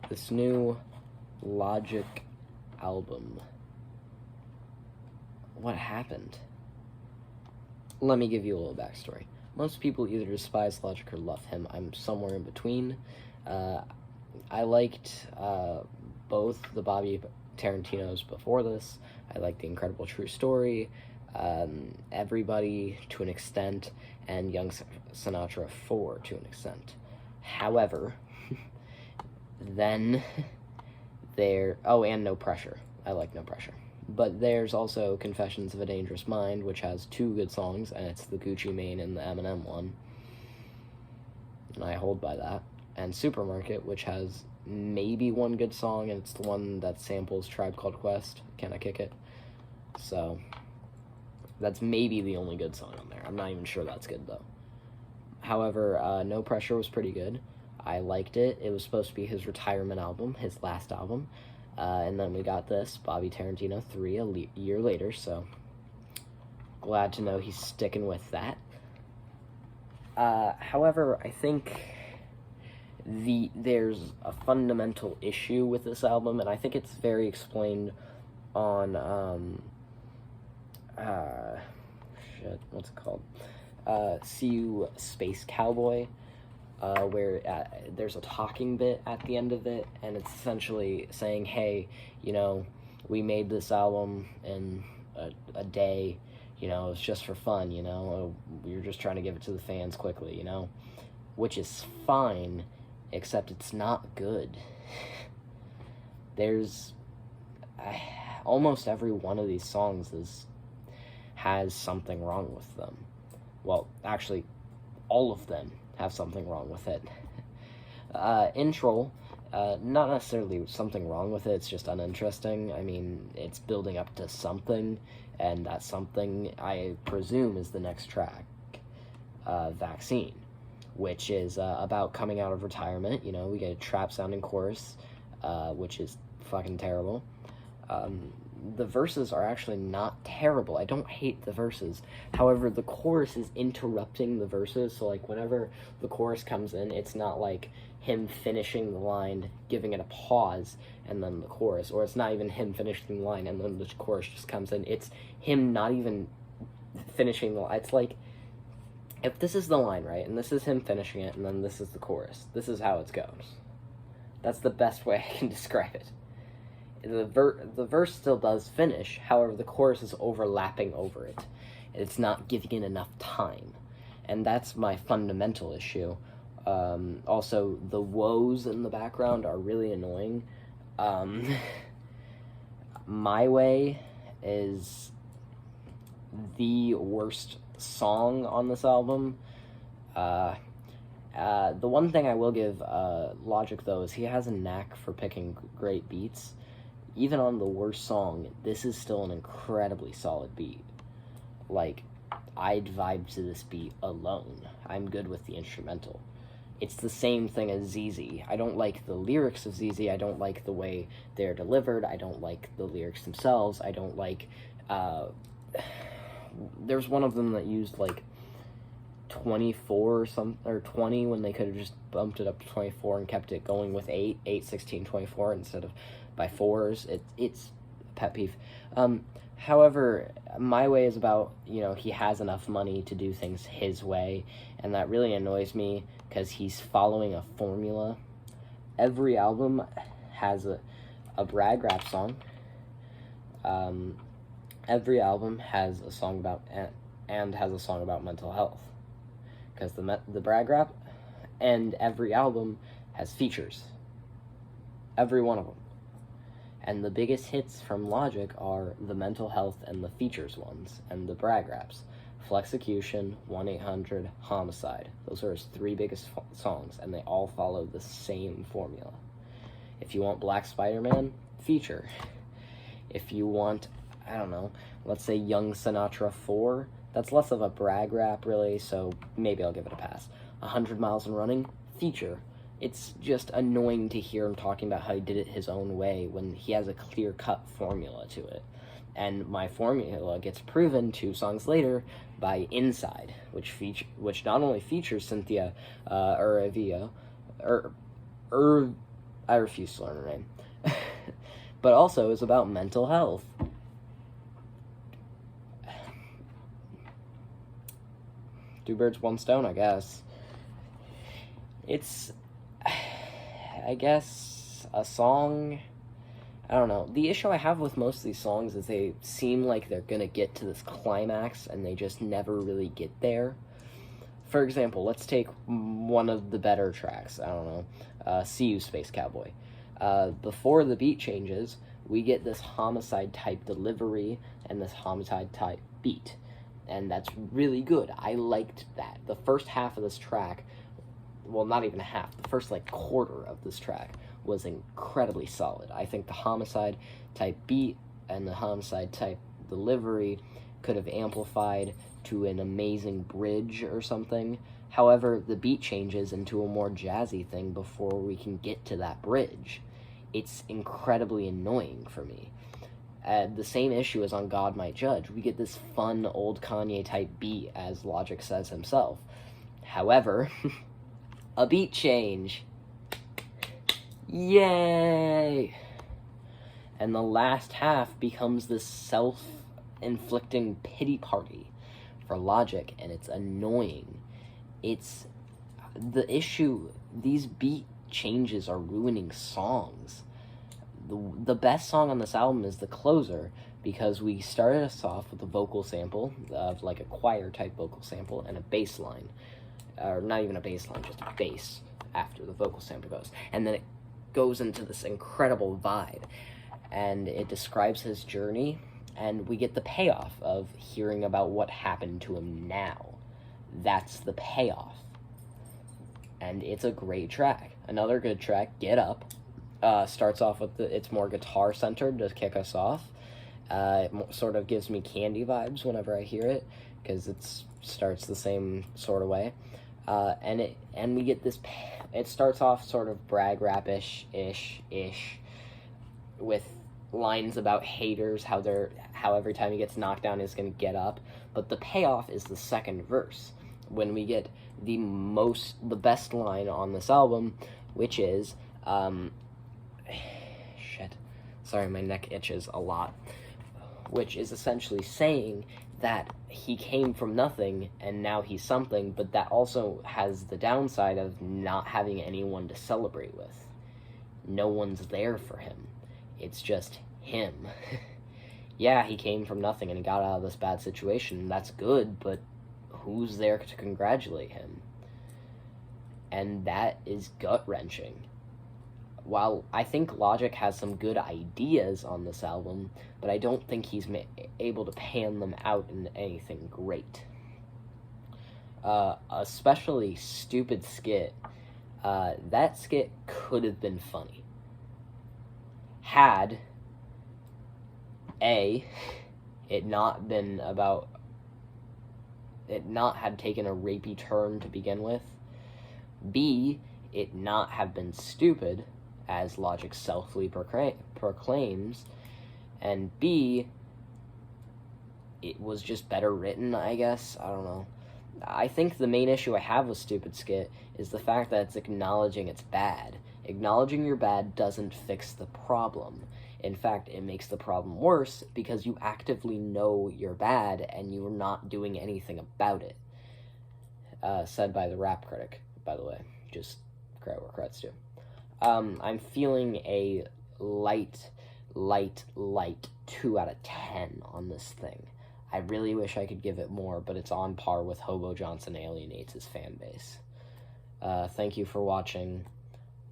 this new Logic album. What happened? Let me give you a little backstory. Most people either despise Logic or love him. I'm somewhere in between. I liked both the Bobby Tarantinos before this. I liked The Incredible True Story, Everybody to an extent, and Young Sinatra 4 to an extent. However, then and No Pressure. I like No Pressure. But there's also Confessions of a Dangerous Mind, which has 2 good songs, and it's the Gucci Mane and the Eminem one. And I hold by that. And Supermarket, which has maybe 1 good song, and it's the one that samples Tribe Called Quest, Can I Kick It? So, that's maybe the only good song on there. I'm not even sure that's good, though. However, No Pressure was pretty good. I liked it. It was supposed to be his retirement album, his last album. And then we got this, Bobby Tarantino 3, a year later, so glad to know he's sticking with that. However, I think there's a fundamental issue with this album, and I think it's very explained on, what's it called? See You Space Cowboy. Where there's a talking bit at the end of it, and it's essentially saying, hey, we made this album in a day, it's just for fun, we were just trying to give it to the fans quickly, which is fine, except it's not good. There's almost every one of these songs has something wrong with them. Well, actually, all of them have something wrong with it. Intro, not necessarily something wrong with it, it's just uninteresting. I mean, it's building up to something, and that something, I presume, is the next track, Vaccine, which is about coming out of retirement. We get a trap-sounding chorus, which is fucking terrible. The verses are actually not terrible. I don't hate the verses. However, the chorus is interrupting the verses, so whenever the chorus comes in, it's not like him finishing the line, giving it a pause, and then the chorus, or it's not even him finishing the line and then the chorus just comes in. It's him not even finishing the line. It's like, if this is the line, right, and this is him finishing it, and then this is the chorus, this is how it goes. That's the best way I can describe it. The verse still does finish, however, the chorus is overlapping over it. It's not giving it enough time. And that's my fundamental issue. Also, the woes in the background are really annoying. My Way is the worst song on this album. The one thing I will give Logic, though, is he has a knack for picking great beats. Even on the worst song, this is still an incredibly solid beat. I'd vibe to this beat alone. I'm good with the instrumental. It's the same thing as ZZ. I don't like the lyrics of ZZ. I don't like the way they're delivered. I don't like the lyrics themselves. I don't like, there's one of them that used 24 or 20 when they could have just bumped it up to 24 and kept it going with 8, 16, 24 instead of by 4s. It's a pet peeve. However, My Way is about, he has enough money to do things his way, and that really annoys me because he's following a formula. Every album has a brag rap song. Every album has a song about, and has a song about mental health. Because the brag rap, and every album has features. Every one of them. And the biggest hits from Logic are the mental health and the features ones, and the brag raps. Flexecution, 1-800, Homicide. Those are his 3 biggest songs, and they all follow the same formula. If you want Black Spider-Man, feature. If you want, I don't know, let's say Young Sinatra 4, that's less of a brag rap, really, so maybe I'll give it a pass. 100 Miles and Running, feature. It's just annoying to hear him talking about how he did it his own way when he has a clear-cut formula to it. And my formula gets proven 2 songs later by Inside, which not only features Cynthia Erivo, I refuse to learn her name. But also is about mental health. Two birds, one stone, I guess. It's, I guess, a song. I don't know. The issue I have with most of these songs is they seem like they're gonna get to this climax and they just never really get there. For example, let's take one of the better tracks. I don't know. See You, Space Cowboy. Before the beat changes, we get this homicide-type delivery and this homicide-type beat. And that's really good. I liked that. The first half of this track, well, not even a half, the first, quarter of this track was incredibly solid. I think the homicide-type beat and the homicide-type delivery could have amplified to an amazing bridge or something. However, the beat changes into a more jazzy thing before we can get to that bridge. It's incredibly annoying for me. The same issue as on God Might Judge. We get this fun old Kanye-type beat, as Logic says himself. However, a beat change. Yay! And the last half becomes this self-inflicting pity party for Logic, and it's annoying. It's the issue. These beat changes are ruining songs. The best song on this album is the closer, because we started us off with a vocal sample of a choir type vocal sample and a bass line, or not even a bass line, just a bass after the vocal sample goes, and then it goes into this incredible vibe, and it describes his journey, and we get the payoff of hearing about what happened to him now. That's the payoff, and it's a great track. Another good track, Get Up, starts off with it's more guitar centered to kick us off. It sort of gives me Candy vibes whenever I hear it, because it starts the same sort of way. And we get this. It starts off sort of brag rap-ish, with lines about haters, how every time he gets knocked down he's gonna get up. But the payoff is the second verse, when we get the best line on this album, which is shit, sorry, my neck itches a lot, which is essentially saying that he came from nothing and now he's something, but that also has the downside of not having anyone to celebrate with. No one's there for him. It's just him. Yeah, he came from nothing and he got out of this bad situation. That's good, but who's there to congratulate him? And that is gut-wrenching. While I think Logic has some good ideas on this album, but I don't think he's able to pan them out into anything great. Especially Stupid Skit. That skit could have been funny. Had it not had taken a rapey turn to begin with. B, it not have been stupid, as Logic selfly proclaims, and B, it was just better written, I guess. I don't know. I think the main issue I have with Stupid Skit is the fact that it's acknowledging it's bad. Acknowledging you're bad doesn't fix the problem. In fact, it makes the problem worse because you actively know you're bad and you're not doing anything about it. Said by the rap critic, by the way. Just credit where credit's due. I'm feeling a light 2 out of 10 on this thing. I really wish I could give it more, but it's on par with Hobo Johnson Alienates his fan base. Thank you for watching.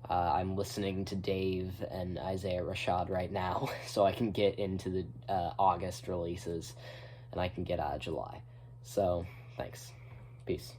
I'm listening to Dave and Isaiah Rashad right now, so I can get into the August releases, and I can get out of July. So, thanks. Peace.